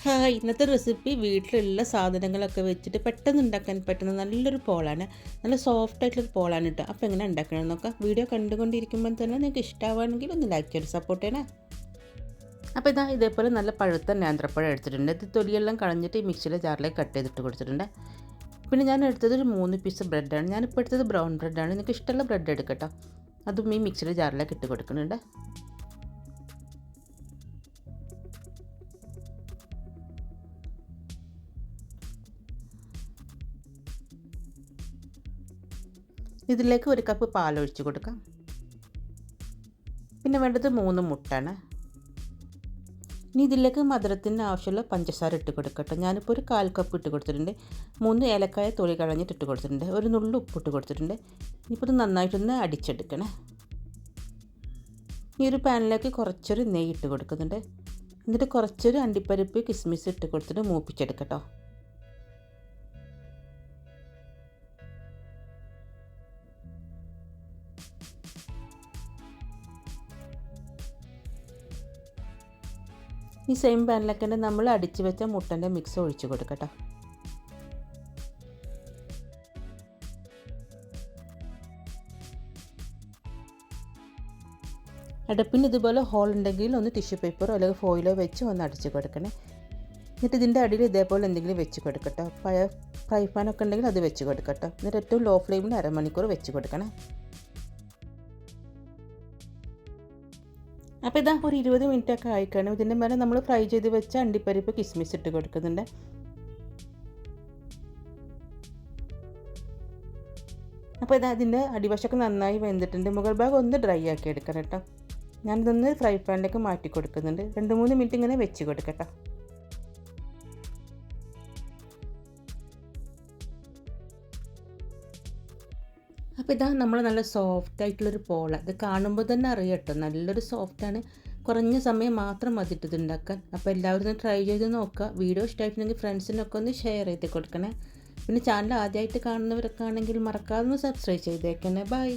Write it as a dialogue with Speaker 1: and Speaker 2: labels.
Speaker 1: Hi ഇന്നത്തെ recipe വീട്ടിലുള്ള സാധനങ്ങളൊക്കെ വെച്ചിട്ട് പെട്ടെന്ന് ഉണ്ടാക്കാൻ പറ്റുന്ന നല്ലൊരു പോളാണ്. നല്ല സോഫ്റ്റ് ആയിട്ടുള്ളൊരു പോളാണ് കേട്ടോ. അപ്പോൾ എങ്ങനെ ഉണ്ടാക്കണമെന്ന് നോക്കാം. വീഡിയോ കണ്ടുകൊണ്ടിരിക്കുമ്പോൾ തന്നെ നിങ്ങൾക്ക് ഇഷ്ടമാവുകയാണെങ്കിൽ ഒന്ന് ലൈക്ക് ചെയ്ത് സപ്പോർട്ട് ചെയ്യണേ. അപ്പോൾ ഇതേപോലെ നല്ല പഴുത്ത നേന്ത്രപ്പഴം എടുത്തിട്ടുണ്ട്. ഇത് തൊലിയെല്ലാം കളഞ്ഞിട്ട് ഈ മിക്സിയുടെ ജാറിലേക്ക് കട്ട് ചെയ്തിട്ട് കൊടുത്തിട്ടുണ്ട്. പിന്നെ ഞാൻ എടുത്തത് ഒരു 3 പീസ് ബ്രെഡാണ്. ഞാനിപ്പോൾ എടുത്തത് ബ്രൗൺ ബ്രെഡാണ്. നിങ്ങൾക്ക് ഇഷ്ടമുള്ള ബ്രെഡ് എടുക്കട്ടോ. അതും ഈ മിക്സിയുടെ ജാറിലേക്ക് ഇട്ട് കൊടുക്കുന്നുണ്ട്. ഇതിലേക്ക് 1 കപ്പ് പാലൊഴിച്ച് കൊടുക്കാം. പിന്നെ വേണ്ടത് 3 മുട്ടയാണ്. ഇനി ഇതിലേക്ക് മധുരത്തിന് ആവശ്യമുള്ള പഞ്ചസാര ഇട്ട് കൊടുക്കട്ടെ. ഞാനിപ്പോൾ ഒരു 1/4 കപ്പ് ഇട്ട് കൊടുത്തിട്ടുണ്ട്. 3 ഏലക്കായ തൊലി കളഞ്ഞിട്ട് ഇട്ട് കൊടുത്തിട്ടുണ്ട്. ഒരു നുള്ളു ഉപ്പിട്ട് കൊടുത്തിട്ടുണ്ട്. ഇപ്പോൾ ഇത് നന്നായിട്ടൊന്ന് അടിച്ചെടുക്കണേ. ഈ ഒരു പാനിലേക്ക് കുറച്ചൊരു നെയ്യ് ഇട്ട് കൊടുക്കുന്നുണ്ട്. എന്നിട്ട് കുറച്ചൊരു അണ്ടിപ്പരിപ്പ് കിസ്മിസ് ഇട്ട് കൊടുത്തിട്ട് മൂപ്പിച്ചെടുക്കട്ടോ. ഈ സെയിം പാനിലേക്ക് തന്നെ നമ്മൾ അടിച്ച് വെച്ച മുട്ടൻ്റെ മിക്സ് ഒഴിച്ച് കൊടുക്കട്ടോ. അടപ്പിന് ഇതുപോലെ ഹോൾ ഉണ്ടെങ്കിൽ ഒന്ന് ടിഷ്യൂ പേപ്പറോ അല്ലെങ്കിൽ ഫോയിലോ വെച്ച് ഒന്ന് അടിച്ച് കൊടുക്കണേ. എന്നിട്ട് ഇതിൻ്റെ അടിയിൽ ഇതേപോലെ എന്തെങ്കിലും വെച്ച് കൊടുക്കട്ടോ. ഫ്രൈ പാനൊക്കെ ഉണ്ടെങ്കിൽ അത് വെച്ച് കൊടുക്കട്ടോ. എന്നിട്ട് ഏറ്റവും ലോ ഫ്ലെയിമിൽ 1/2 മണിക്കൂർ വെച്ച് കൊടുക്കണേ. അപ്പോൾ ഒരു 20 മിനിറ്റൊക്കെ ആയിക്കാണ്. ഇതിൻ്റെ മേലെ നമ്മൾ ഫ്രൈ ചെയ്ത് വെച്ച അണ്ടിപ്പരിപ്പ് കിസ്മിസ് ഇട്ട് കൊടുക്കുന്നുണ്ട്. അപ്പോൾ അതിൻ്റെ അടിവശമൊക്കെ നന്നായി വെന്തിട്ടുണ്ട്. മുകൾ ഭാഗം ഒന്ന് ഡ്രൈ ആക്കി എടുക്കണം കേട്ടോ. ഞാനിതൊന്ന് ഫ്രൈ പാനിലേക്ക് മാറ്റി കൊടുക്കുന്നുണ്ട്. 2-3 മിനിറ്റ് ഇങ്ങനെ വെച്ച് കൊടുക്കട്ടോ. അപ്പോൾ നമ്മൾ നല്ല സോഫ്റ്റ് ആയിട്ടുള്ളൊരു പോള. ഇത് കാണുമ്പോൾ തന്നെ അറിയാം കേട്ടോ, നല്ലൊരു സോഫ്റ്റാണ്. കുറഞ്ഞ സമയം മാത്രം മതിയിട്ട് ഇത് ഉണ്ടാക്കാൻ. അപ്പോൾ എല്ലാവരും ഒന്ന് ട്രൈ ചെയ്ത് നോക്കുക. വീഡിയോ ഇഷ്ടമായിട്ടുണ്ടെങ്കിൽ ഫ്രണ്ട്സിനൊക്കെ ഒന്ന് ഷെയർ ചെയ്ത് കൊടുക്കണേ. പിന്നെ ചാനൽ ആദ്യമായിട്ട് കാണുന്നവരൊക്കെ ആണെങ്കിൽ മറക്കാതെ ഒന്ന് സബ്സ്ക്രൈബ് ചെയ്തേക്കണേ. ബൈ.